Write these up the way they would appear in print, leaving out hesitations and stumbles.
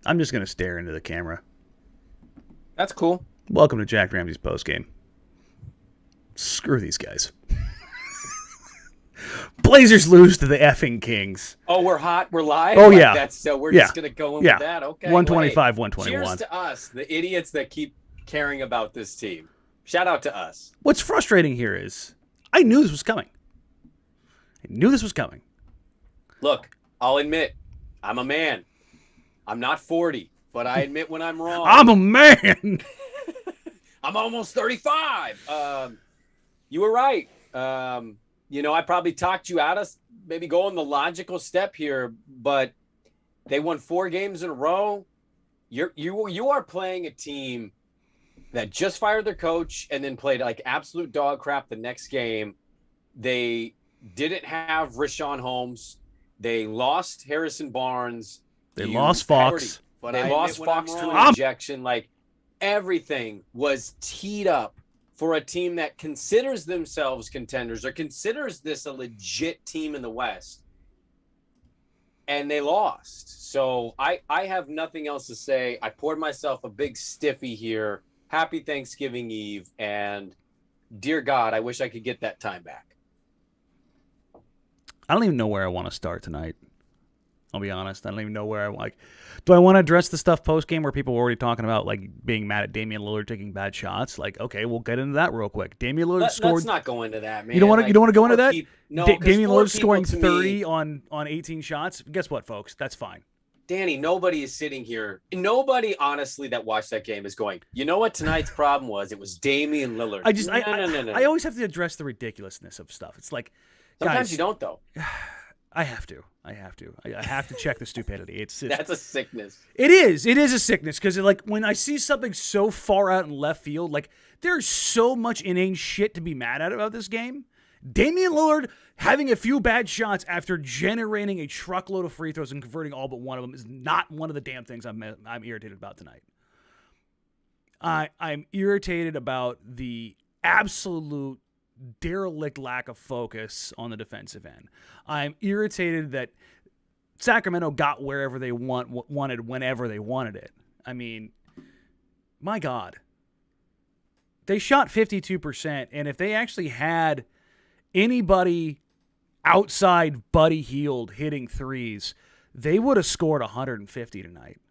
I'm just going to stare into the camera. That's cool. Welcome to Jack Ramsay's postgame. Screw these guys. Blazers lose to the effing Kings. Oh, we're hot. We're live. Oh, yeah. That's so we're just gonna go in with that. Okay. 125, Well, hey, 121. cheers to us, the idiots that keep caring about this team. Shout out to us. What's frustrating here is I knew this was coming. Look, I'll admit, I'm a man. I'm not 40, but I admit when I'm wrong. I'm a man. I'm almost 35. You were right. I probably talked you out of maybe going the logical step here, but they won 4 games in a row. You are playing a team that just fired their coach and then played like absolute dog crap the next game. They didn't have Rashawn Holmes. They lost Harrison Barnes. They lost Fox. They lost Fox to an injection. Like, everything was teed up for a team that considers themselves contenders or considers this a legit team in the West. And they lost. So I have nothing else to say. I poured myself a big stiffy here. Happy Thanksgiving Eve. And dear God, I wish I could get that time back. I don't even know where I want to start tonight. I'll be honest. I don't even know where I like. Do I want to address the stuff post game where people were already talking about like being mad at Damian Lillard taking bad shots? Like, okay, we'll get into that real quick. Damian Lillard scored. Let's not go into that, man. You don't want to go into that. No, Damian Lillard scoring 30 on 18 shots. Guess what, folks? That's fine. Danny, nobody is sitting here. Nobody, honestly, that watched that game is going, you know what tonight's problem was? It was Damian Lillard. I always have to address the ridiculousness of stuff. It's like, sometimes guys, you don't, though. I have to. I have to check the stupidity. It's that's a sickness. It is a sickness because like when I see something so far out in left field, like there's so much inane shit to be mad at about this game. Damian Lillard having a few bad shots after generating a truckload of free throws and converting all but one of them is not one of the damn things I'm irritated about tonight. I'm irritated about the absolute derelict lack of focus on the defensive end. I'm irritated that Sacramento got wherever they wanted whenever they wanted it. I mean, my God. They shot 52%, and if they actually had anybody outside Buddy Hield hitting threes, they would have scored 150 tonight.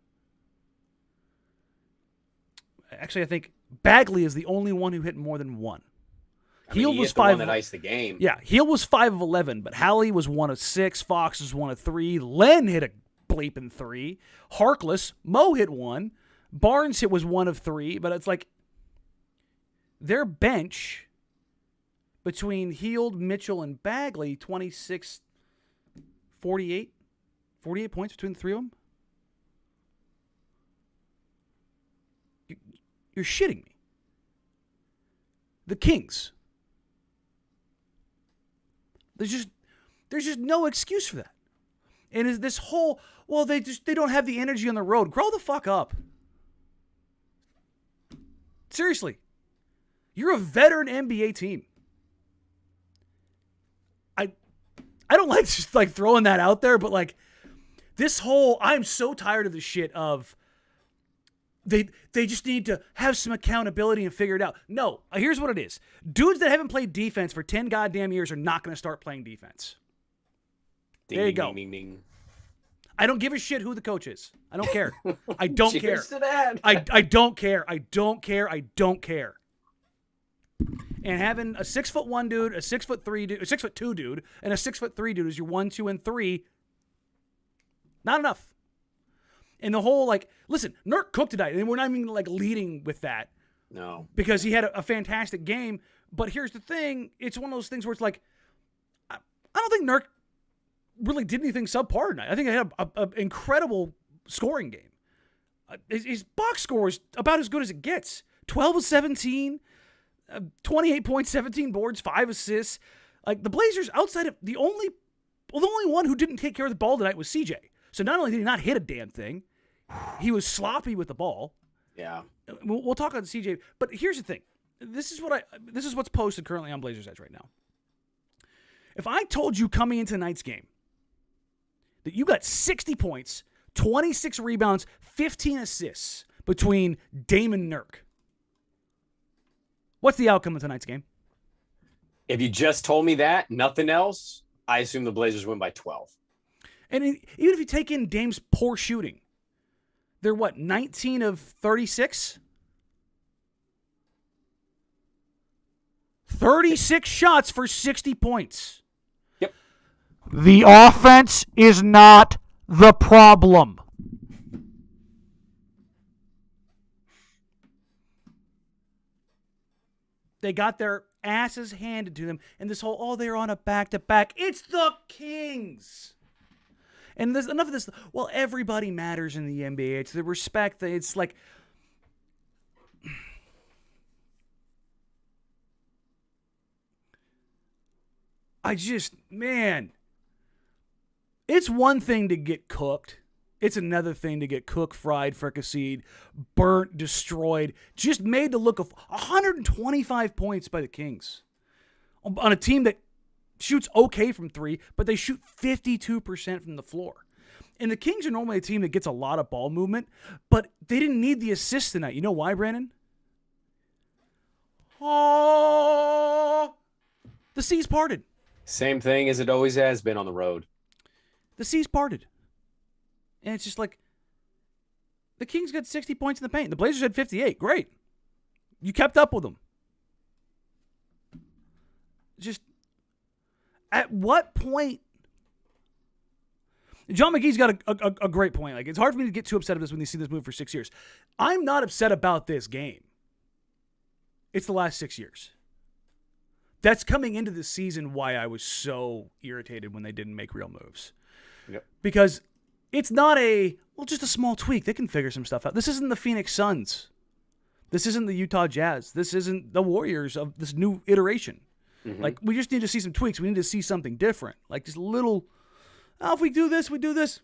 Actually, I think Bagley is the only one who hit more than one. Hield was 5 that iced the game. Yeah, Hield was 5 of 11, but Hallie was 1 of 6. Fox was 1 of 3. Len hit a bleeping 3. Harkless, Mo hit 1. Barnes was 1 of 3. But it's like their bench between Hield, Mitchell, and Bagley, 26, 48, 48 points between the three of them. You're shitting me. The Kings. There's just no excuse for that. And is this whole, well, they don't have the energy on the road. Grow the fuck up. Seriously. You're a veteran NBA team. I don't like just like throwing that out there, but like this whole, I'm so tired of the shit of they just need to have some accountability and figure it out. No, here's what it is. Dudes that haven't played defense for 10 goddamn years are not going to start playing defense. There you go. Ding, ding, ding. I don't give a shit who the coach is. I don't care. I don't care. Cheers to that. I don't care. I don't care. I don't care. And having a 6'1" dude, a 6'3" dude, a 6'2" dude, and a 6'3" dude as your 1, 2, and 3, not enough. And the whole, like, listen, Nurk cooked tonight, and we're not even, like, leading with that. No. Because he had a fantastic game. But here's the thing. It's one of those things where it's like, I don't think Nurk really did anything subpar tonight. I think he had an incredible scoring game. His box score is about as good as it gets. 12 of 17, 28 points, 17 boards, 5 assists. Like, the Blazers, outside of the only one who didn't take care of the ball tonight was CJ. So not only did he not hit a damn thing, he was sloppy with the ball. Yeah. We'll talk on CJ, but here's the thing. This is what's posted currently on Blazers Edge right now. If I told you coming into tonight's game that you got 60 points, 26 rebounds, 15 assists between Dame and Nurk. What's the outcome of tonight's game? If you just told me that, nothing else, I assume the Blazers win by 12. And even if you take in Dame's poor shooting, they're 19 of 36? 36 shots for 60 points. Yep. The offense is not the problem. They got their asses handed to them, and this whole, they're on a back-to-back. It's the Kings. And there's enough of this. Well, everybody matters in the NBA. It's the respect. It's like, man, it's one thing to get cooked. It's another thing to get cooked, fried, fricasseed, burnt, destroyed, just made to look of 125 points by the Kings on a team that shoots okay from three, but they shoot 52% from the floor. And the Kings are normally a team that gets a lot of ball movement, but they didn't need the assist tonight. You know why, Brandon? Oh, the seas parted. Same thing as it always has been on the road. The seas parted. And it's just like, the Kings got 60 points in the paint. The Blazers had 58. Great. You kept up with them. Just, at what point? John McGee's got a great point. Like, it's hard for me to get too upset about this when you see this move for 6 years. I'm not upset about this game. It's the last 6 years. That's coming into the season why I was so irritated when they didn't make real moves. Yep. Because it's not just a small tweak. They can figure some stuff out. This isn't the Phoenix Suns. This isn't the Utah Jazz. This isn't the Warriors of this new iteration. Mm-hmm. Like, we just need to see some tweaks. We need to see something different. Like, just little, if we do this, we do this.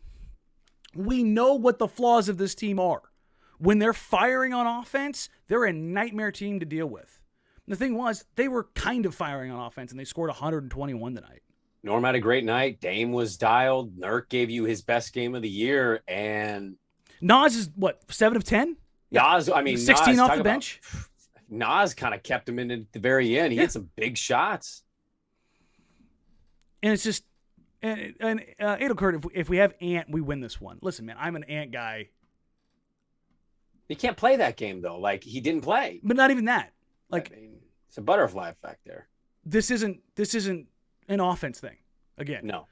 We know what the flaws of this team are. When they're firing on offense, they're a nightmare team to deal with. And the thing was, they were kind of firing on offense, and they scored 121 tonight. Norm had a great night. Dame was dialed. Nurk gave you his best game of the year. And Nas is, 7 of 10? Nas, 16 off the bench? Nas kind of kept him in at the very end. He had some big shots. And it's just, and it'll occur if we have Ant, we win this one. Listen, man, I'm an Ant guy. He can't play that game, though. Like, he didn't play. But not even that. Like, it's a butterfly effect there. This isn't an offense thing. Again. No.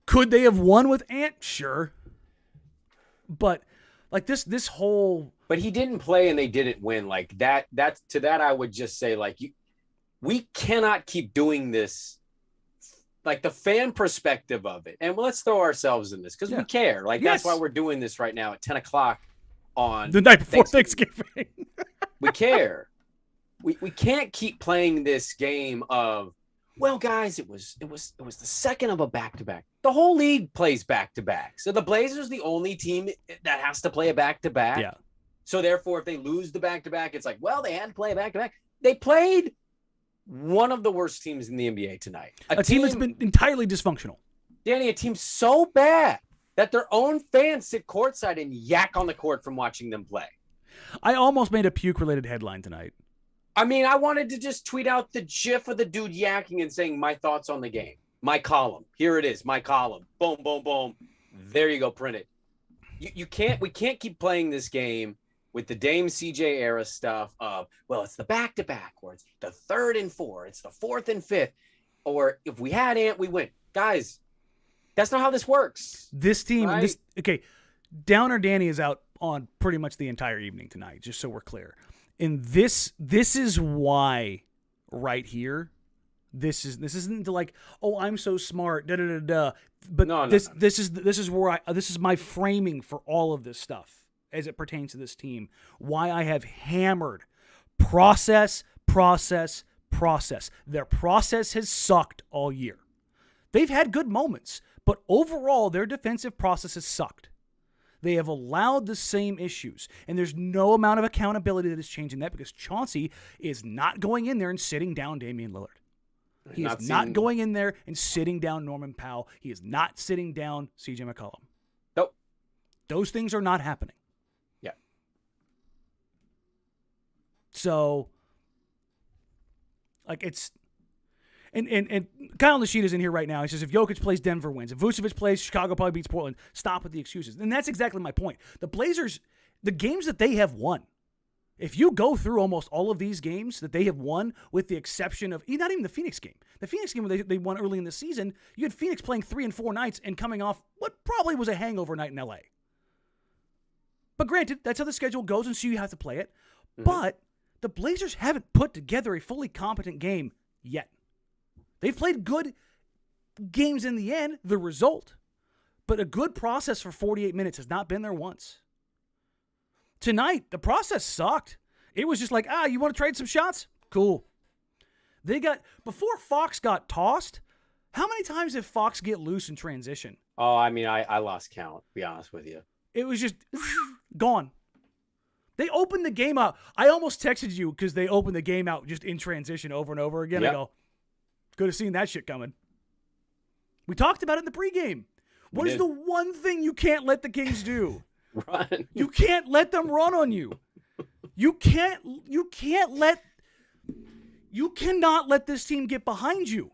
Could they have won with Ant? Sure. But like this whole, but he didn't play and they didn't win. Like that's to that I would just say, like, we cannot keep doing this. Like, the fan perspective of it. And let's throw ourselves in this because we care. Like, that's why we're doing this right now at 10 o'clock on the night before Thanksgiving. We care. We can't keep playing this game of, well, guys, it was the second of a back-to-back. The whole league plays back-to-back. So the Blazers the only team that has to play a back-to-back. Yeah. So therefore, if they lose the back-to-back, it's like, well, they had to play a back-to-back. They played one of the worst teams in the NBA tonight. A team that's been entirely dysfunctional. Danny, a team so bad that their own fans sit courtside and yak on the court from watching them play. I almost made a puke-related headline tonight. I mean, I wanted to just tweet out the gif of the dude yakking and saying my thoughts on the game. My column. Here it is. My column. Boom, boom, boom. There you go. Print it. We can't keep playing this game with the Dame CJ era stuff of, well, it's the back-to-back, or it's the 3rd and 4, it's the 4th and 5th, or if we had Ant, we win. Guys, that's not how this works. This team, right? Downer Danny is out on pretty much the entire evening tonight, just so we're clear. And this is why right here, this isn't like, oh, I'm so smart, da da da da. But this is my framing for all of this stuff as it pertains to this team. Why I have hammered process. Their process has sucked all year. They've had good moments, but overall their defensive process has sucked. They have allowed the same issues, and there's no amount of accountability that is changing that because Chauncey is not going in there and sitting down Damian Lillard. He is not going in there and sitting down Norman Powell. He is not sitting down CJ McCollum. Nope. Those things are not happening. Yeah. So, like, it's... And Kyle on the sheet is in here right now. He says, if Jokic plays, Denver wins. If Vucevic plays, Chicago probably beats Portland. Stop with the excuses. And that's exactly my point. The Blazers, the games that they have won, if you go through almost all of these games that they have won, with the exception of not even the Phoenix game. The Phoenix game where they won early in the season, you had Phoenix playing 3 and 4 nights and coming off what probably was a hangover night in LA. But granted, that's how the schedule goes, and so you have to play it. Mm-hmm. But the Blazers haven't put together a fully competent game yet. They've played good games in the end, the result. But a good process for 48 minutes has not been there once. Tonight, the process sucked. It was just like, you want to trade some shots? Cool. Before Fox got tossed, how many times did Fox get loose in transition? Oh, I mean, I lost count, to be honest with you. It was just gone. They opened the game out. I almost texted you because they opened the game out just in transition over and over again. Yep. I go, could have seen that shit coming. We talked about it in the pregame. What is the one thing you can't let the Kings do? Run. You can't let them run on you. You cannot let this team get behind you.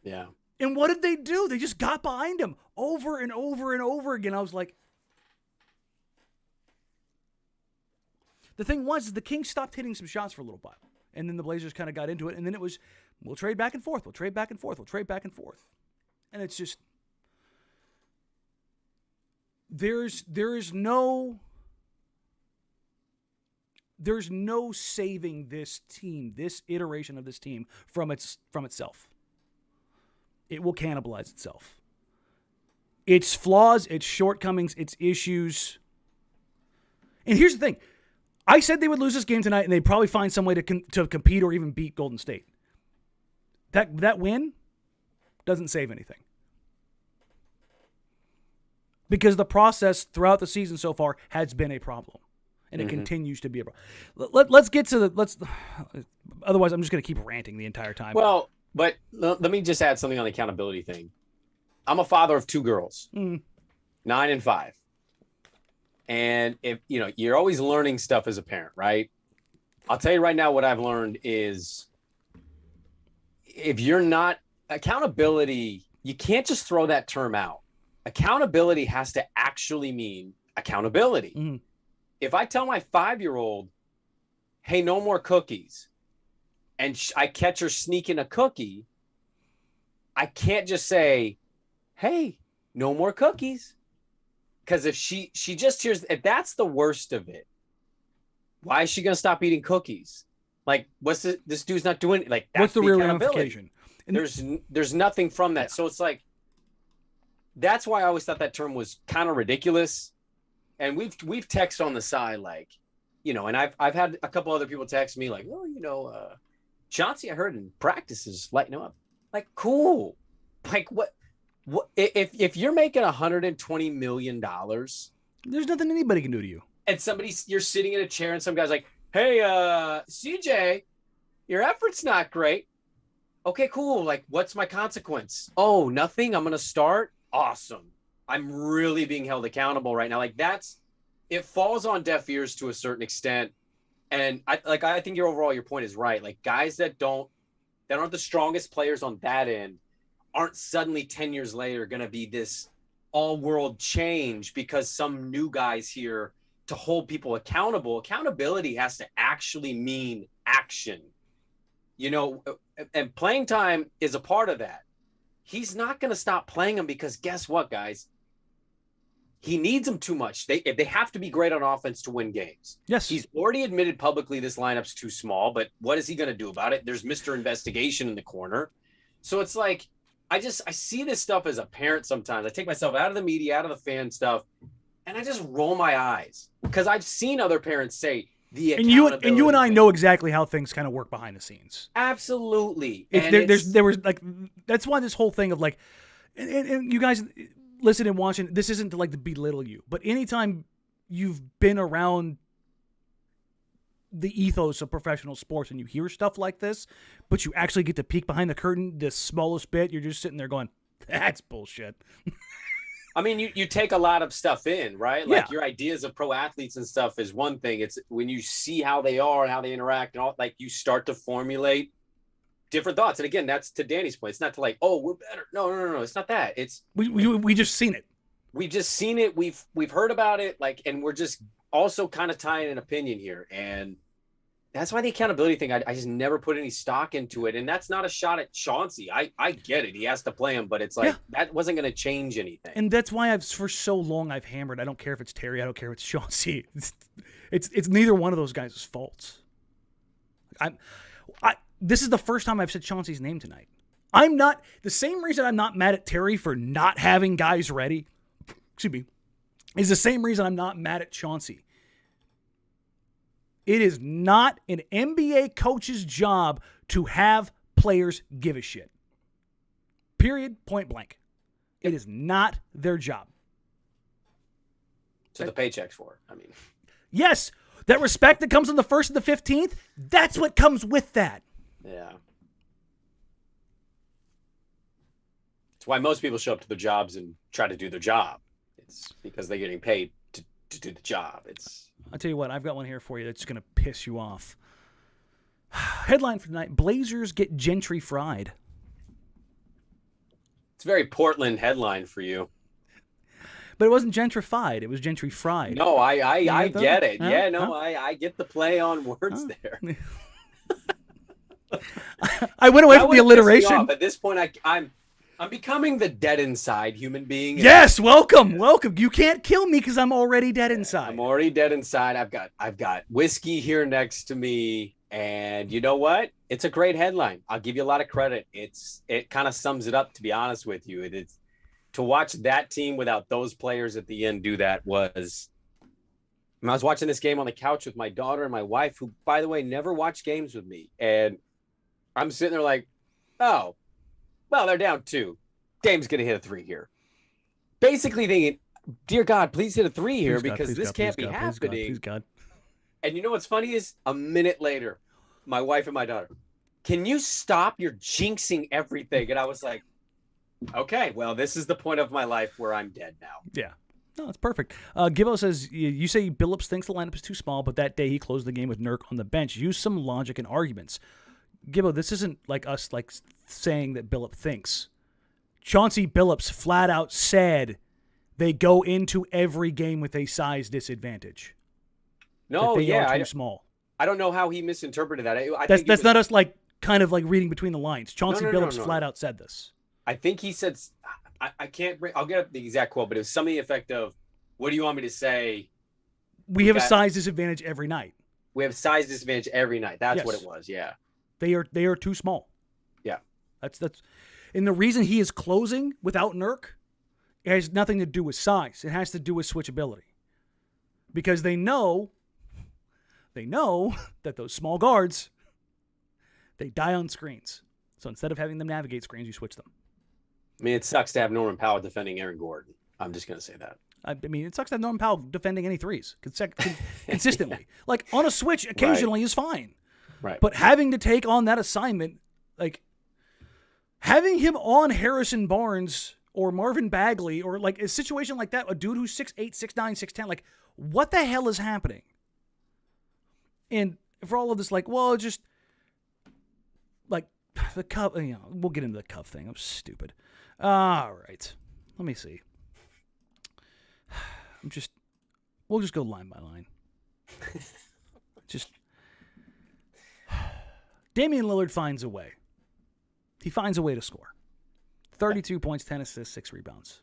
Yeah. And what did they do? They just got behind him over and over and over again. I was like, the thing was, the Kings stopped hitting some shots for a little while. And then the Blazers kind of got into it. And then it was, we'll trade back and forth. We'll trade back and forth. We'll trade back and forth. And it's just, there's no saving this team, this iteration of this team from itself. It will cannibalize itself. Its flaws, its shortcomings, its issues. And here's the thing. I said they would lose this game tonight, and they'd probably find some way to compete or even beat Golden State. That win doesn't save anything. Because the process throughout the season so far has been a problem. And it continues to be a problem. Let's get to otherwise I'm just going to keep ranting the entire time. Well, but let me just add something on the accountability thing. I'm a father of 2 girls, 9 and 5. And if you're always learning stuff as a parent, right? I'll tell you right now what I've learned is if you're not accountability, you can't just throw that term out. Accountability has to actually mean accountability. Mm-hmm. If I tell my 5-year-old, hey, no more cookies, and I catch her sneaking a cookie, I can't just say, hey, no more cookies. Because if she just hears, if that's the worst of it, why is she going to stop eating cookies? Like, this dude's not doing it. Like, that's what's the real ramification? And there's nothing from that. Yeah. So it's like, that's why I always thought that term was kind of ridiculous. And we've texted on the side, like, and I've had a couple other people text me like, oh, Chauncey, I heard in practice is lighting up. Like, cool. Like, what if you're making $120 million, there's nothing anybody can do to you. And you're sitting in a chair and some guy's like, hey, CJ, your effort's not great. Okay, cool. Like, what's my consequence? Oh, nothing. I'm going to start. Awesome. I'm really being held accountable right now. Like, it falls on deaf ears to a certain extent. And I think your point is right. Like, guys that aren't the strongest players on that end aren't suddenly 10 years later going to be this all-world change because some new guy's here to hold people accountable. Accountability has to actually mean action. And playing time is a part of that. He's not going to stop playing him because guess what, guys? He needs them too much. They have to be great on offense to win games. Yes. He's already admitted publicly this lineup's too small, but what is he going to do about it? There's Mr. Investigation in the corner. So it's like, I see this stuff as a parent sometimes. I take myself out of the media, out of the fan stuff, and I just roll my eyes because I've seen other parents say the accountability. And you and I know exactly how things kind of work behind the scenes. Absolutely. There was like, that's why this whole thing of like, and you guys listen and watching, this isn't to like to belittle you, but anytime you've been around the ethos of professional sports and you hear stuff like this, but you actually get to peek behind the curtain the smallest bit, you're just sitting there going, that's bullshit. I mean, you take a lot of stuff in, right? Like Yeah. your ideas of pro athletes and stuff is one thing. It's when you see how they are and how they interact and all, like you start to formulate different thoughts. And again, that's to Danny's point. It's not to like, oh, we're better. No. It's not that. It's We just seen it. we've just seen it. We've heard about it. Like, and we're just also kind of tying an opinion here. And that's why the accountability thing, I just never put any stock into it. And that's not a shot at Chauncey. I get it. He has to play him, but it's like, that wasn't going to change anything. And that's why for so long I've hammered. I don't care if it's Terry. I don't care if it's Chauncey. It's neither one of those guys' faults. This is the first time I've said Chauncey's name tonight. I'm not, the same reason I'm not mad at Terry for not having guys ready, excuse me, is the same reason I'm not mad at Chauncey. It is not an NBA coach's job to have players give a shit. Period. Point blank. It is not their job. So the paycheck's for it. I mean, yes, that respect that comes on the 1st and the 15th, that's what comes with that. yeah. It's why most people show up to their jobs and try to do their job. It's because they're getting paid to do the job. I'll tell you what, I've got one here for you that's going to piss you off. Headline for tonight, Blazers get Gentry fried. It's a very Portland headline for you. But it wasn't gentrified, it was Gentry fried. No, I get it. Huh? Yeah, no, Huh? I get the play on words there. I went away from the alliteration. At this point, I'm becoming the dead inside human being. Yes, welcome. You can't kill me because I'm already dead inside. I'm already dead inside. I've got whiskey here next to me, and you know what? It's a great headline. I'll give you a lot of credit. It kind of sums it up, to be honest with you. It's to watch that team without those players at the end do that was. I was watching this game on the couch with my daughter and my wife, who, by the way, never watched games with me, and I'm sitting there like, oh. Well, they're down 2. Dame's going to hit a 3 here. Basically thinking, dear God, please hit a 3 here because this can't be happening. Please God. And you know what's funny is a minute later, my wife and my daughter, can you stop? You're jinxing everything. And I was like, okay, well, this is the point of my life where I'm dead now. Yeah. No, that's perfect. Gibbo says, you say Billups thinks the lineup is too small, but that day he closed the game with Nurk on the bench. Use some logic and arguments. Gibbo, this isn't like us saying that Billups thinks. Chauncey Billups flat out said they go into every game with a size disadvantage. No, that they are too small. I don't know how he misinterpreted that. That's not us kind of reading between the lines. Chauncey Billups flat out said this. I think he said, I can't, I'll get up the exact quote, but it was something to the effect of, what do you want me to say? We have a size disadvantage every night. We have size disadvantage every night. That's what it was. Yeah. They are too small. Yeah. That's and the reason he is closing without Nurk, it has nothing to do with size. It has to do with switchability. Because they know that those small guards, they die on screens. So instead of having them navigate screens, you switch them. I mean, it sucks to have Norman Powell defending Aaron Gordon. I'm just going to say that. I mean, it sucks to have Norman Powell defending any threes consistently. Like on a switch occasionally is fine. Right. But having to take on that assignment, like having him on Harrison Barnes or Marvin Bagley or like a situation like that, a dude who's 6'8", 6'9", 6'10", like what the hell is happening? And for all of this, like, well, just like the cup, we'll get into the cup thing. I'm stupid. All right. Let me see. We'll just go line by line. Damian Lillard finds a way. He finds a way to score. 32 points, 10 assists, 6 rebounds.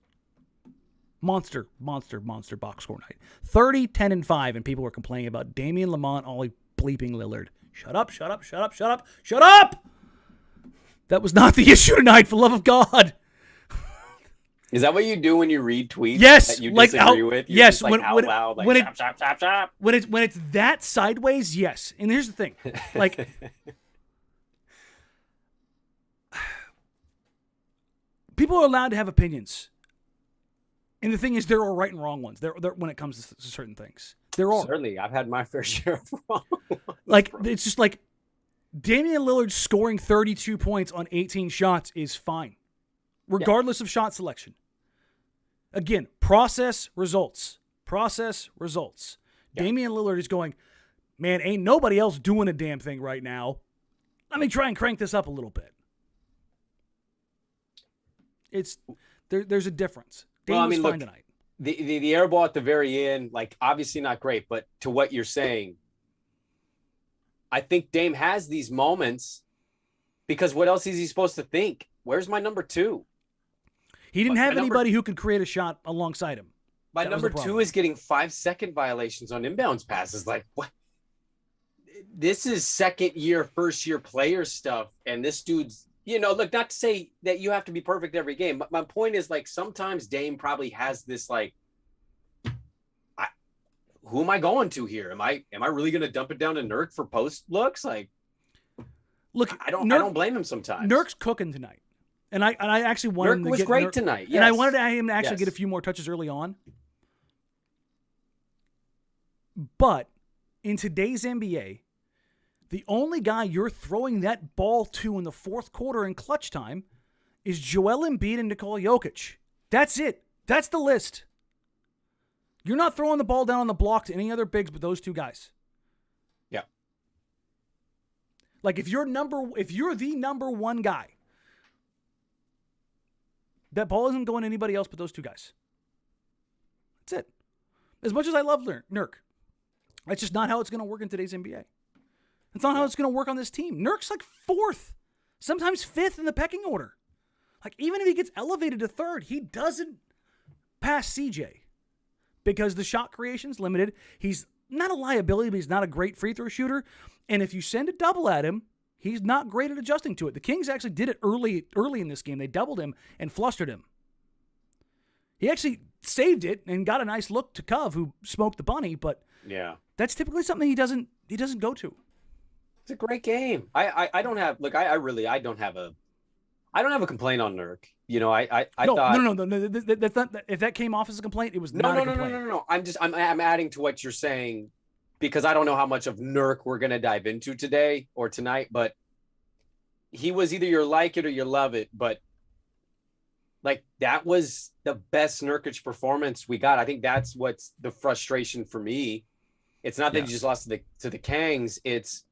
Monster box score night. 30, 10, and 5, and people were complaining about Damian Lamont only bleeping Lillard. Shut up. That was not the issue tonight, for the love of God. Is that what you do when you read tweets? Yes, that you disagree with? You're yes, just like out loud, like stop. When it's that sideways, yes. And here's the thing, like, people are allowed to have opinions, and the thing is, there are right and wrong ones. There when it comes to certain things, there are. Certainly, I've had my fair share of wrong ones. Like, it's just like Damian Lillard scoring 32 points on 18 shots is fine, regardless of shot selection. Again, process results. Process results. Yeah. Damian Lillard is going, man, ain't nobody else doing a damn thing right now. Let me try and crank this up a little bit. There's a difference. Dame was fine tonight. The air ball at the very end, like, obviously not great, but to what you're saying, I think Dame has these moments because what else is he supposed to think? Where's my number 2? He didn't have anybody who could create a shot alongside him. My number 2 is getting 5-second violations on inbounds passes. Like, what? This is first-year player stuff, and this dude's, look, not to say that you have to be perfect every game, but my point is, like, sometimes Dame probably has this, like, who am I going to here? Am I really going to dump it down to Nurk for post looks? Like, look, I don't blame him sometimes. Nurk's cooking tonight. And I actually wanted him to was get great tonight. Yes. And I wanted him to actually get a few more touches early on. But in today's NBA, the only guy you're throwing that ball to in the fourth quarter in clutch time is Joel Embiid and Nikola Jokic. That's it. That's the list. You're not throwing the ball down on the block to any other bigs but those two guys. Yeah. Like, if you're the number one guy, that ball isn't going to anybody else but those two guys. That's it. As much as I love Nurk, that's just not how it's going to work in today's NBA. It's not how it's going to work on this team. Nurk's like 4th, sometimes 5th in the pecking order. Like, even if he gets elevated to 3rd, he doesn't pass CJ because the shot creation's limited. He's not a liability, but he's not a great free throw shooter. And if you send a double at him, he's not great at adjusting to it. The Kings actually did it early in this game. They doubled him and flustered him. He actually saved it and got a nice look to Cove, who smoked the bunny, but that's typically something he doesn't go to. It's a great game. I don't have a complaint on Nurk. I thought no. That's not, if that came off as a complaint, it was not a complaint. No. I'm adding to what you're saying because I don't know how much of Nurk we're gonna dive into today or tonight, but he was either you like it or you love it. But like, that was the best Nurkic performance we got. I think that's what's the frustration for me. It's not that he just lost to the Kangs. It's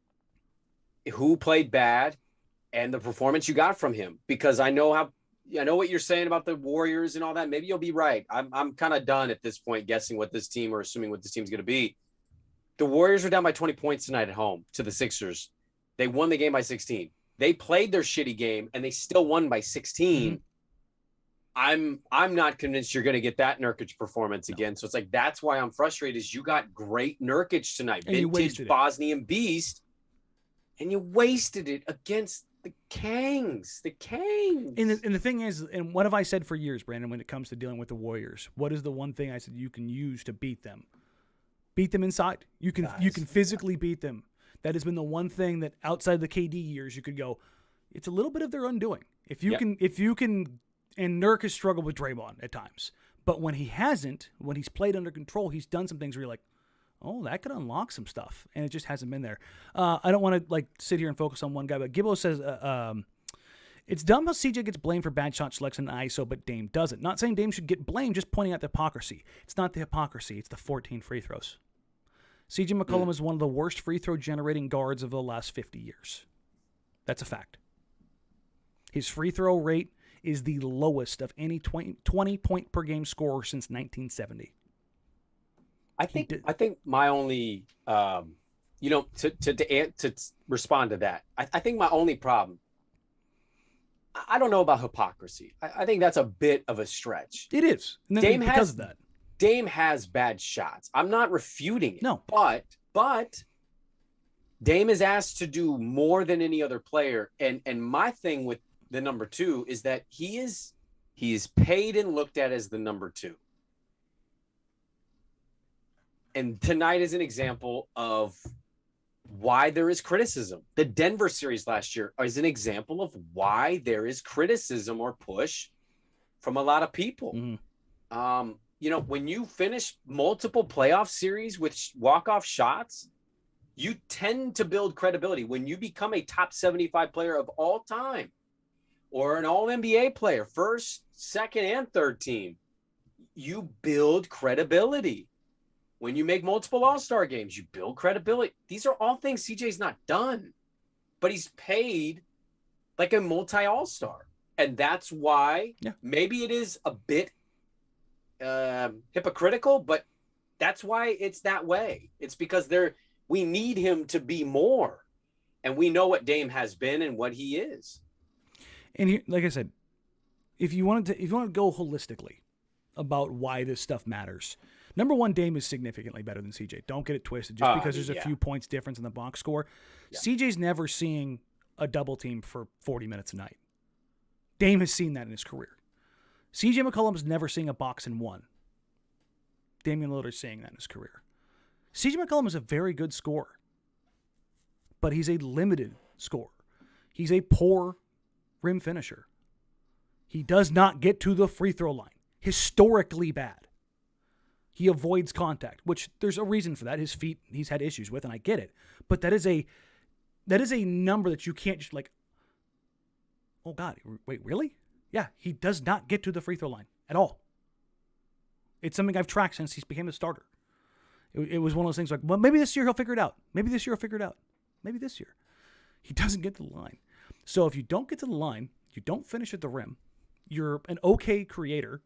who played bad and the performance you got from him. Because I know what you're saying about the Warriors and all that. Maybe you'll be right. I'm kind of done at this point guessing what this team or assuming what this team's going to be. The Warriors were down by 20 points tonight at home to the Sixers. They won the game by 16. They played their shitty game and they still won by 16. Mm-hmm. I'm not convinced you're going to get that Nurkic performance again. So it's like, that's why I'm frustrated is you got great Nurkic tonight, and vintage Bosnian beast, and you wasted it against the Kangs. And the thing is, and what have I said for years, Brandon, when it comes to dealing with the Warriors? What is the one thing I said you can use to beat them? Beat them inside. You can physically beat them. That has been the one thing that outside the KD years you could go, it's a little bit of their undoing. If you can. And Nurk has struggled with Draymond at times. But when he hasn't, when he's played under control, he's done some things where you're like, oh, that could unlock some stuff. And it just hasn't been there. I don't want to sit here and focus on one guy, but Gibbo says, it's dumb how CJ gets blamed for bad shot selection in ISO, but Dame doesn't. Not saying Dame should get blamed, just pointing out the hypocrisy. It's not the hypocrisy, it's the 14 free throws. CJ McCollum is one of the worst free throw generating guards of the last 50 years. That's a fact. His free throw rate is the lowest of any 20 point per game scorer since 1970. I think my only, to respond to that, I think my only problem, I don't know about hypocrisy. I think that's a bit of a stretch. It is. Because of that. Dame has bad shots. I'm not refuting it. No. But Dame is asked to do more than any other player. And my thing with the number 2 is that he is paid and looked at as the number 2. And tonight is an example of why there is criticism. The Denver series last year is an example of why there is criticism or push from a lot of people. Mm-hmm. When you finish multiple playoff series with walk-off shots, you tend to build credibility. When you become a top 75 player of all time, or an all-NBA player, first, second, and third team, you build credibility. When you make multiple All-Star games, you build credibility. These are all things CJ's not done, but he's paid like a multi-All-Star. And that's why maybe it is a bit hypocritical, but that's why it's that way. It's because we need him to be more. And we know what Dame has been and what he is. And like I said, if you want to go holistically about why this stuff matters, number one, Dame is significantly better than CJ. Don't get it twisted. Just because there's a few points difference in the box score, CJ's never seeing a double team for 40 minutes a night. Dame has seen that in his career. CJ McCollum is never seeing a box and one. Damian Lillard is seeing that in his career. CJ McCollum is a very good scorer, but he's a limited scorer. He's a poor rim finisher. He does not get to the free throw line. Historically bad. He avoids contact, which there's a reason for that. His feet, he's had issues with, and I get it. But that is a number that you can't just like, oh God, wait, really? Yeah, he does not get to the free throw line at all. It's something I've tracked since he became a starter. It was one of those things like, well, maybe this year he'll figure it out. Maybe this year he'll figure it out. Maybe this year. He doesn't get to the line. So if you don't get to the line, you don't finish at the rim, you're an okay creator.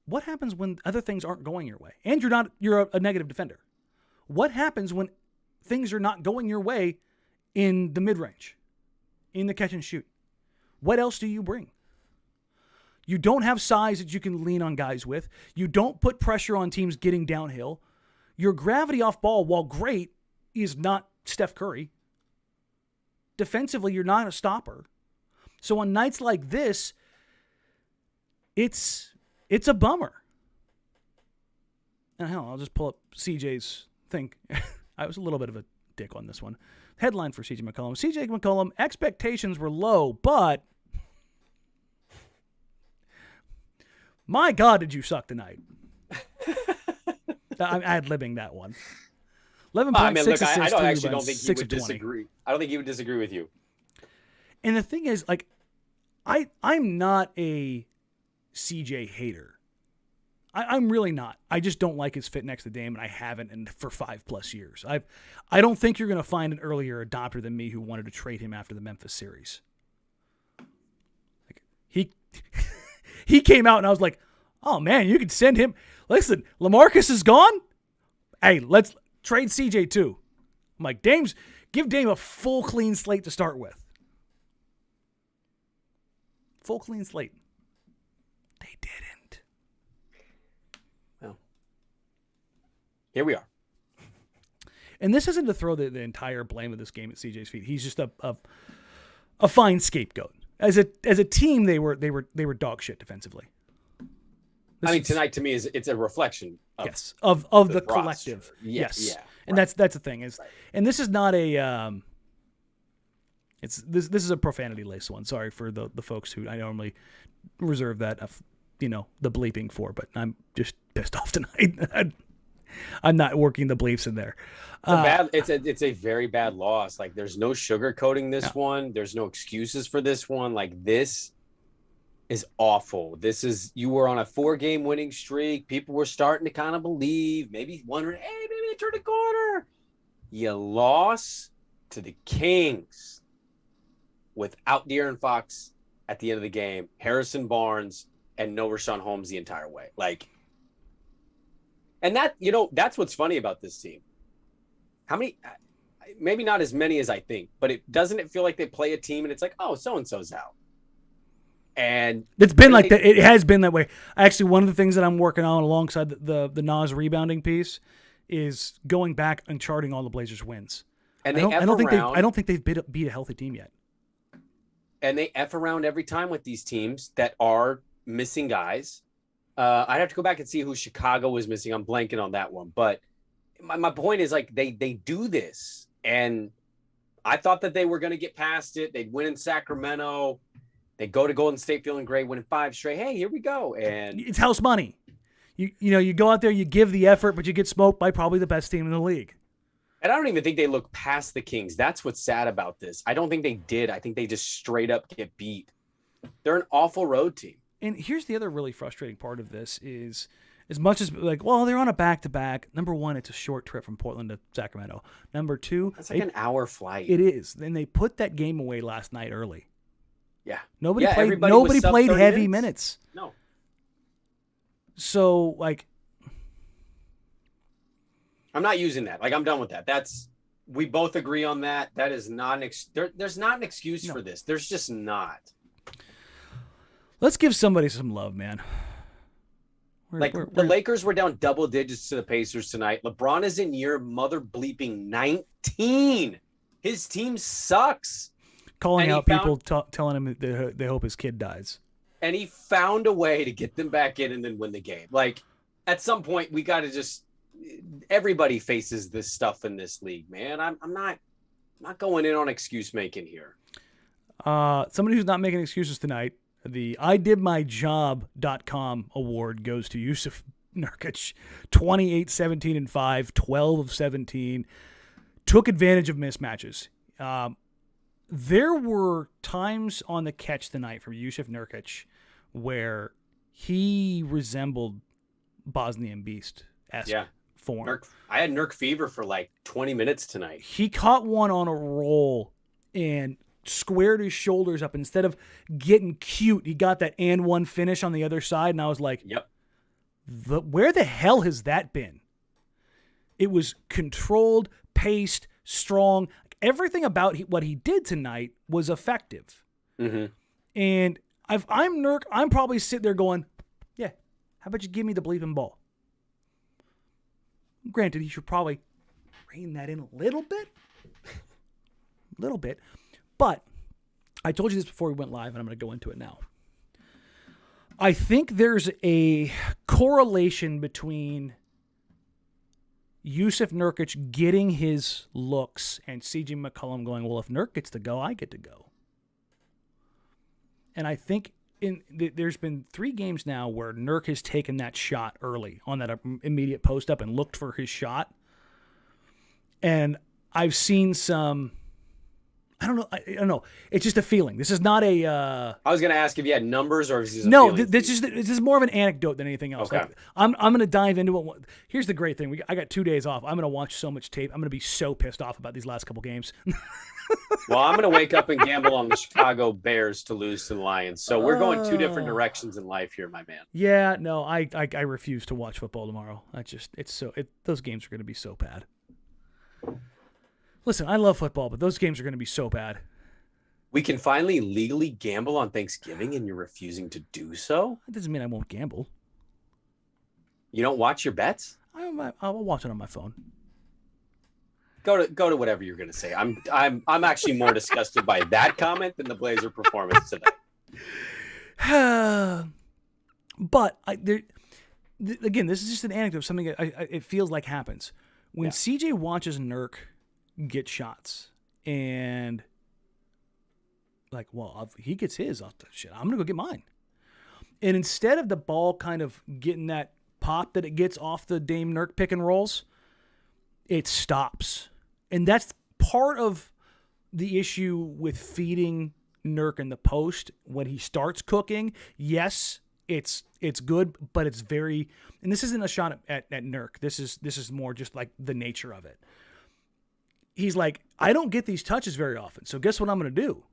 What happens when other things aren't going your way? And you're a negative defender. What happens when things are not going your way in the mid-range, in the catch and shoot? What else do you bring? You don't have size that you can lean on guys with. You don't put pressure on teams getting downhill. Your gravity off ball, while great, is not Steph Curry. Defensively, you're not a stopper. So on nights like this, it's a bummer. And hell, I'll just pull up CJ's thing. I was a little bit of a dick on this one. Headline for CJ McCollum. CJ McCollum, expectations were low, but my God, did you suck tonight. I'm ad-libbing that one. 11 points, 6 assists, I don't think he 6 would of 20. disagree. I don't think he would disagree with you. And the thing is, like, I'm not a CJ hater. I'm really not. I just don't like his fit next to Dame, and I haven't for 5+ years. I don't think you're going to find an earlier adopter than me who wanted to trade him after the Memphis series. Like, he came out, and I was like, oh, man, you could send him. Listen, LaMarcus is gone. Hey, let's trade CJ too. I'm like, give Dame a full clean slate to start with. Full clean slate. They didn't. Well, here we are. And this isn't to throw the entire blame of this game at CJ's feet. He's just a fine scapegoat. As a team, they were dog shit defensively. Tonight to me it's a reflection of the collective. Yes. Yeah. And that's the thing is, right. And this is not a this is a profanity laced one. Sorry for the folks who I normally reserve that the bleeping for, but I'm just pissed off tonight. I'm not working the bleeps in there. It's a very bad loss. Like, there's no sugarcoating this one. There's no excuses for this one. Like, this is awful. You were on a 4-game winning streak. People were starting to kind of believe, maybe wondering, hey, maybe they turned a corner. You lost to the Kings without De'Aaron Fox at the end of the game, Harrison Barnes, and no Rashawn Holmes the entire way. Like, and that's what's funny about this team. How many, maybe not as many as I think, but doesn't it feel like they play a team and it's like, oh, so-and-so's out. And it's been like that. It has been that way. Actually, one of the things that I'm working on alongside the Nas rebounding piece is going back and charting all the Blazers wins. And I don't think they've beat a healthy team yet. And they F around every time with these teams that are missing guys. I'd have to go back and see who Chicago was missing. I'm blanking on that one. But my point is, like, they do this. And I thought that they were going to get past it. They'd win in Sacramento. They go to Golden State feeling great, winning 5 straight. Hey, here we go. And it's house money. You go out there, you give the effort, but you get smoked by probably the best team in the league. And I don't even think they look past the Kings. That's what's sad about this. I don't think they did. I think they just straight up get beat. They're an awful road team. And here's the other really frustrating part of this is, as much as like, well, they're on a back-to-back. Number one, it's a short trip from Portland to Sacramento. Number two, that's like an hour flight. It is. And they put that game away last night early. Yeah. Nobody played heavy minutes. No. So, like, I'm not using that. Like, I'm done with that. We both agree on that. That is not there's not an excuse for this. There's just not. Let's give somebody some love, man. The Lakers were down double digits to the Pacers tonight. LeBron is in year mother bleeping 19. His team sucks. Calling out people, telling him they hope his kid dies. And he found a way to get them back in and then win the game. Like, at some point, we got to just – everybody faces this stuff in this league, man. I'm not going in on excuse making here. Somebody who's not making excuses tonight, the ididmyjob.com award goes to Jusuf Nurkic, 28, 17, and 5, 12 of 17, took advantage of mismatches. There were times on the catch tonight from Jusuf Nurkic where he resembled Bosnian Beast-esque form. I had Nurk fever for like 20 minutes tonight. He caught one on a roll and squared his shoulders up. Instead of getting cute, he got that and one finish on the other side, and I was like, yep. Where the hell has that been? It was controlled, paced, strong. Everything about what he did tonight was effective. Mm-hmm. And if I'm Nurk, I'm probably sitting there going, yeah, how about you give me the bleeping ball? Granted, he should probably rein that in a little bit. But I told you this before we went live, and I'm going to go into it now. I think there's a correlation between Jusuf Nurkic getting his looks and CJ McCollum going, well, if Nurk gets to go, I get to go. And I think there's been 3 games now where Nurk has taken that shot early on that immediate post-up and looked for his shot. And I've seen some... I don't know. It's just a feeling. This is not a... I was going to ask if you had numbers or is this No, this is more of an anecdote than anything else. Okay. Like, I'm going to dive into it. Here's the great thing. I got 2 days off. I'm going to watch so much tape. I'm going to be so pissed off about these last couple games. Well, I'm going to wake up and gamble on the Chicago Bears to lose to the Lions. So we're going 2 different directions in life here, my man. Yeah, no, I refuse to watch football tomorrow. Those games are going to be so bad. Listen, I love football, but those games are going to be so bad. We can finally legally gamble on Thanksgiving, and you're refusing to do so? That doesn't mean I won't gamble. You don't watch your bets? I'll watch it on my phone. Go to whatever you're going to say. I'm actually more disgusted by that comment than the Blazer performance today. But again, this is just an anecdote of something it feels like happens when CJ watches Nurk get shots and like, well, if he gets his, I'm gonna go get mine. And instead of the ball kind of getting that pop that it gets off the Dame Nurk pick and rolls, it stops. And that's part of the issue with feeding Nurk in the post when he starts cooking. Yes, it's good, but it's very, and this isn't a shot at Nurk. This is more just like the nature of it. He's like, I don't get these touches very often, so guess what I'm going to do?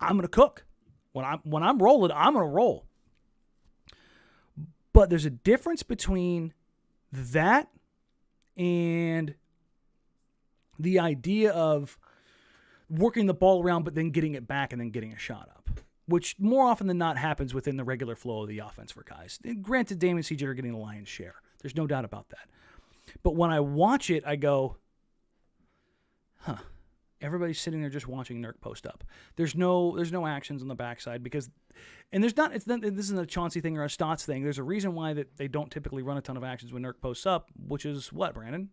I'm going to cook. When I'm rolling, I'm going to roll. But there's a difference between that and the idea of working the ball around but then getting it back and then getting a shot up, which more often than not happens within the regular flow of the offense for guys. And granted, Damian and CJ are getting the lion's share. There's no doubt about that. But when I watch it, I go, everybody's sitting there just watching Nurk post up. There's no actions on the backside because, and this isn't a Chauncey thing or a Stotts thing. There's a reason why that they don't typically run a ton of actions when Nurk posts up, which is what, Brandon?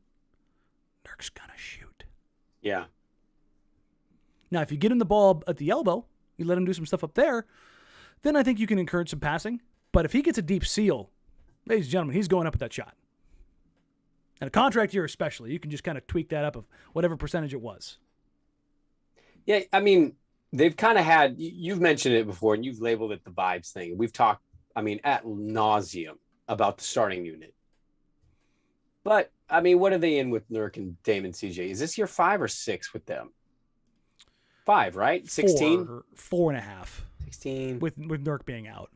Nurk's gonna shoot. Yeah. Now, if you get him the ball at the elbow, you let him do some stuff up there, then I think you can encourage some passing. But if he gets a deep seal, ladies and gentlemen, he's going up at that shot. And a contract year especially, you can just kind of tweak that up of whatever percentage it was. Yeah, I mean, they've kind of had, you've mentioned it before, and you've labeled it the vibes thing. We've talked I mean, ad nauseum about the starting unit. But, I mean, what are they in with Nurk and Damian CJ? Is this year 5 or 6 with them? 5, right? 16? 4.5. 16. With Nurk being out.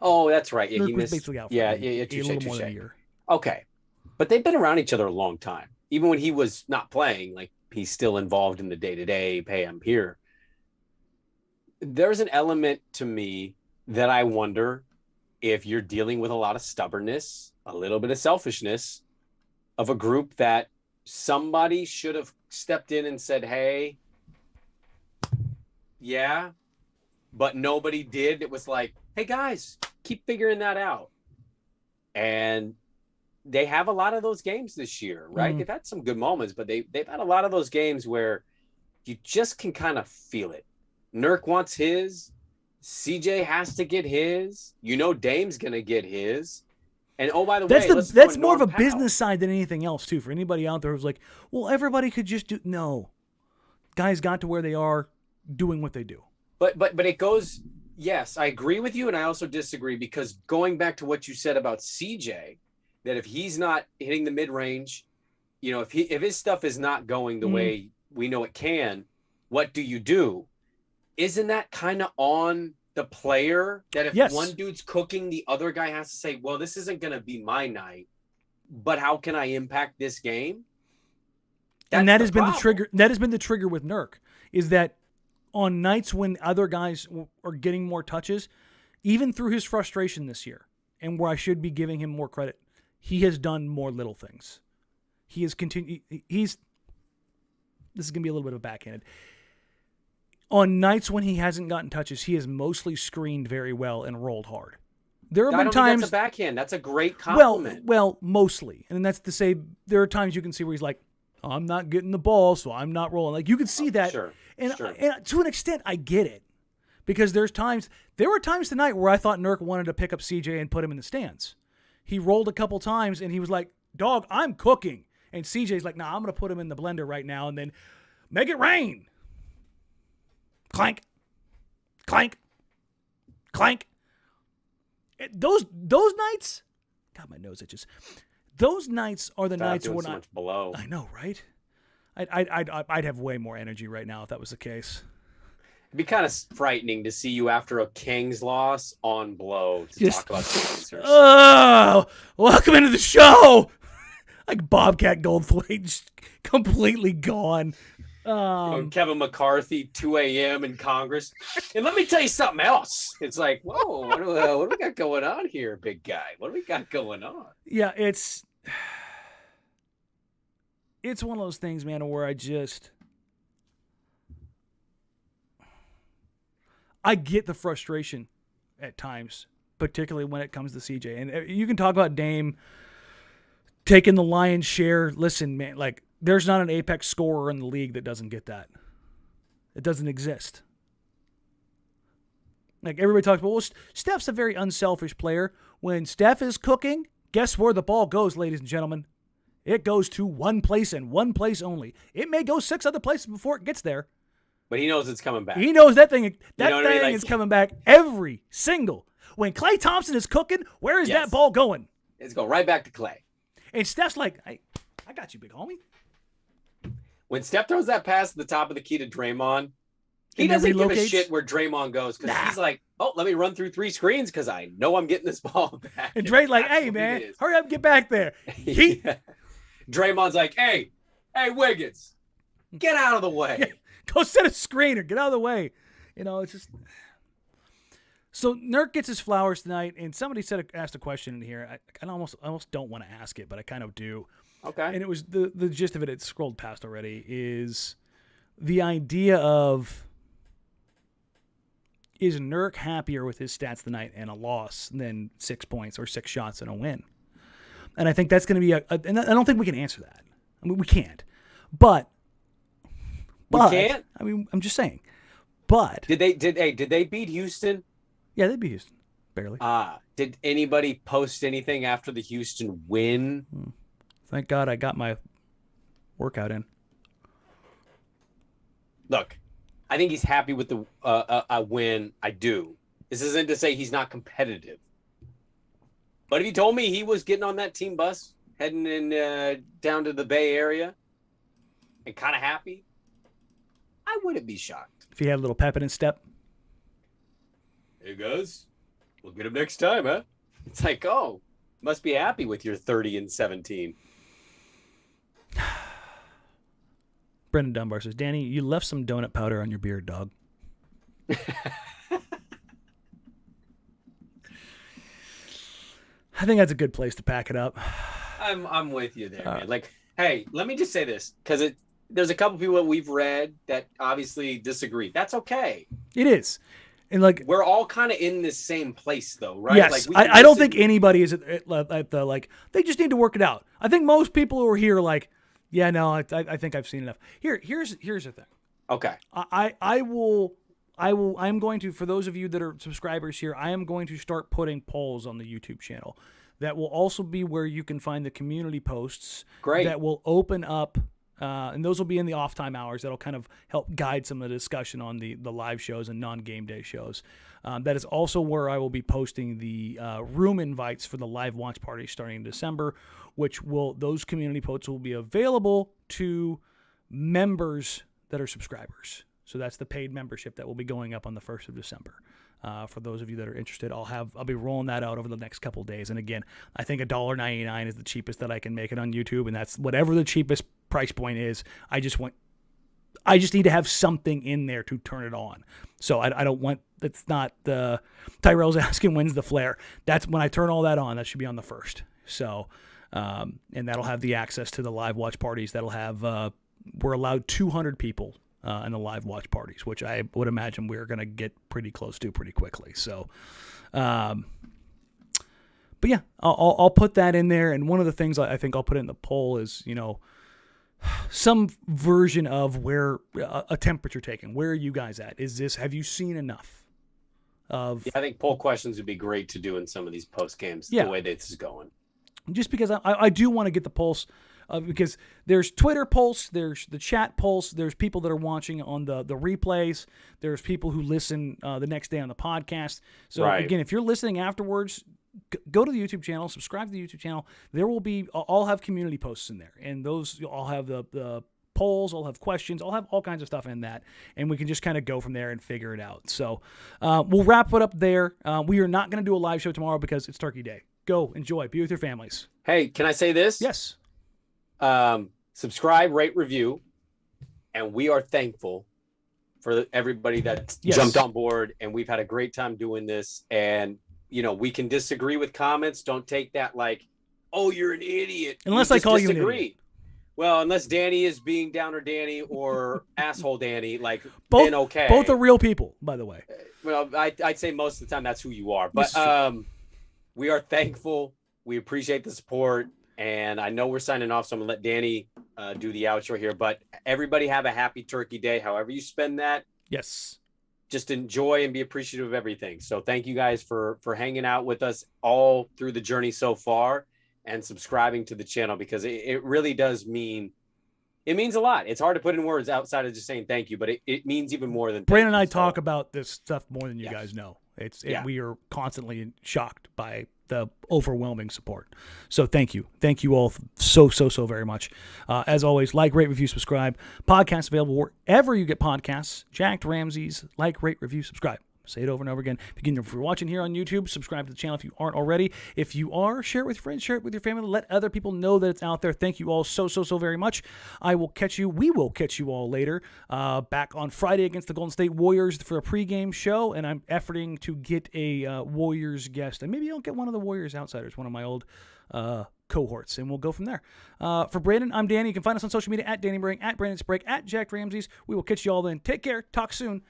Oh, that's right. Yeah, Nurk he was missed. basically out for Yeah, a little more than a year. Okay. But they've been around each other a long time. Even when he was not playing, like he's still involved in the day-to-day, pay him here. There's an element to me that I wonder if you're dealing with a lot of stubbornness, a little bit of selfishness of a group that somebody should have stepped in and said, hey, yeah, but nobody did. It was like, hey, guys, keep figuring that out. And they have a lot of those games this year, right? They've had some good moments, but they've had a lot of those games where you just can kind of feel it. Nurk wants his. CJ has to get his. You know Dame's going to get his. And, oh, by the way, that's more of a business side than anything else, too, for anybody out there who's like, well, everybody could just do. No. Guys got to where they are doing what they do. But it goes, yes, I agree with you, and I also disagree, because going back to what you said about CJ, that if he's not hitting the mid-range, you know, if his stuff is not going the way we know it can, what do you do? Isn't that kind of on the player, that if one dude's cooking, the other guy has to say, well, this isn't going to be my night, but how can I impact this game? And that has been the trigger. That has been the trigger with Nurk, is that on nights when other guys are getting more touches, even through his frustration this year, and where I should be giving him more credit, he has done more little things. He has continued. This is going to be a little bit of backhanded. On nights when he hasn't gotten touches, he has mostly screened very well and rolled hard. There have been times that's a backhand. That's a great compliment. Well, mostly, and that's to say there are times you can see where he's like, I'm not getting the ball, so I'm not rolling. Like, you can see that. Sure. And to an extent, I get it. Because there were times tonight where I thought Nurk wanted to pick up CJ and put him in the stands. He rolled a couple times, and he was like, dog, I'm cooking. And CJ's like, nah, I'm going to put him in the blender right now and then make it rain. Clank. Clank. Clank. Those nights, God, my nose itches. Those nights are the nights when so much below. I know, right? I'd have way more energy right now if that was the case. It'd be kind of frightening to see you after a Kings loss on blow to talk about the Pacers. Oh, welcome into the show. Like Bobcat Goldthwait, just completely gone. Kevin McCarthy, 2 a.m. in Congress. And let me tell you something else. It's like, whoa, what do we got going on here, big guy? What do we got going on? Yeah, it's one of those things, man, where I get the frustration at times, particularly when it comes to CJ. And you can talk about Dame taking the lion's share. Listen, man, like, there's not an apex scorer in the league that doesn't get that. It doesn't exist. Like, everybody talks about, well, Steph's a very unselfish player. When Steph is cooking, guess where the ball goes, ladies and gentlemen? It goes to one place and one place only. It may go 6 other places before it gets there. But he knows it's coming back. He knows that thing is coming back every single. When Klay Thompson is cooking, where is that ball going? It's going right back to Klay. And Steph's like, hey, I got you, big homie. When Steph throws that pass at the top of the key to Draymond, he doesn't give a shit where Draymond goes, because he's like, oh, let me run through 3 screens because I know I'm getting this ball back. And Dre's like, hey, man, hurry up and get back there. Draymond's like, hey, Wiggins, get out of the way. Yeah. Go set a screener. Get out of the way. You know, it's just. So Nurk gets his flowers tonight, and somebody asked a question in here. I almost don't want to ask it, but I kind of do. Okay. And it was the gist of it. It's scrolled past already. Is the idea of, is Nurk happier with his stats tonight and a loss than 6 points or 6 shots and a win? And I think that's going to be and I don't think we can answer that. I mean, we can't. But we can't. I mean, I'm just saying. But did they beat Houston? Yeah, they beat Houston barely. Did anybody post anything after the Houston win? Thank God I got my workout in. Look, I think he's happy with the a win. I do. This isn't to say he's not competitive. But if you told me he was getting on that team bus, heading in down to the Bay Area, and kind of happy, I wouldn't be shocked. If he had a little pep in his step. Hey, guys, we'll get him next time, huh? It's like, oh, must be happy with your 30-17. Brendan Dunbar says, Danny, you left some donut powder on your beard, dog. I think that's a good place to pack it up. I'm with you there, man. Like, hey, let me just say this, because there's a couple people that we've read that obviously disagree. That's okay. It is. And like, we're all kind of in this same place, though, right? Yes, like, I don't think anybody is at the, like, they just need to work it out. I think most people who are here are like, yeah, no, I think I've seen enough. Here's the thing. Okay. I'm going to, for those of you that are subscribers here, I am going to start putting polls on the YouTube channel. That will also be where you can find the community posts. Great. That will open up, and those will be in the off-time hours. That'll kind of help guide some of the discussion on the live shows and non-game day shows. That is also where I will be posting the room invites for the live watch party starting in December, those community posts will be available to members that are subscribers. So that's the paid membership that will be going up on the 1st of December. For those of you that are interested, I'll be rolling that out over the next couple of days. And again, I think $1.99 is the cheapest that I can make it on YouTube, and that's whatever the cheapest price point is. I just need to have something in there to turn it on. So I don't want, it's not the Tyrell's asking when's the flare. That's when I turn all that on. That should be on the 1st. So, and that'll have the access to the live watch parties. That'll have, we're allowed 200 people in the live watch parties, which I would imagine we're going to get pretty close to pretty quickly. So, but yeah, I'll put that in there. And one of the things I think I'll put in the poll is, some version of where a temperature taken. Where are you guys at? Have you seen enough of? Yeah, I think poll questions would be great to do in some of these post games. Yeah. The way this is going. Just because I do want to get the pulse. Because there's Twitter pulse, there's the chat pulse, there's people that are watching on the replays, there's people who listen the next day on the podcast. So Again, if you're listening afterwards, go to the YouTube channel, subscribe to the YouTube channel. There will be, I'll have community posts in there, and those, I'll have the polls, I'll have questions, I'll have all kinds of stuff in that, and we can just kind of go from there and figure it out. So we'll wrap it up there. We are not going to do a live show tomorrow because it's Turkey Day. Go, enjoy, be with your families. Hey, can I say this? Yes. Subscribe, rate, review, and we are thankful for everybody that jumped on board, and we've had a great time doing this. And we can disagree with comments. Don't take that like, oh, you're an idiot. Unless I call you an idiot. Well, unless Danny is being Downer Danny or Asshole Danny, like, both, then okay. Both are real people, by the way. Well, I'd say most of the time that's who you are. But we are thankful. We appreciate the support. And I know we're signing off, so I'm going to let Danny do the outro here. But everybody have a happy Turkey Day, however you spend that. Yes. Just enjoy and be appreciative of everything. So thank you guys for hanging out with us all through the journey so far and subscribing to the channel, because it really does mean – it means a lot. It's hard to put in words outside of just saying thank you, but it means even more than Brandon and I talk about this stuff more than you guys know. We are constantly shocked by the overwhelming support. So thank you. Thank you all so very much. As always, like, rate, review, subscribe. Podcasts available wherever you get podcasts. Jacked Ramsays, like, rate, review, subscribe. Say it over and over again. If you're watching here on YouTube, subscribe to the channel if you aren't already. If you are, share it with your friends, share it with your family. Let other people know that it's out there. Thank you all so very much. We will catch you all later. Back on Friday against the Golden State Warriors for a pregame show, and I'm efforting to get a Warriors guest. And maybe I'll get one of the Warriors outsiders, one of my old cohorts, and we'll go from there. For Brandon, I'm Danny. You can find us on social media at Danny Marang, at Brandon Sprague, at Jack Ramsays. We will catch you all then. Take care. Talk soon.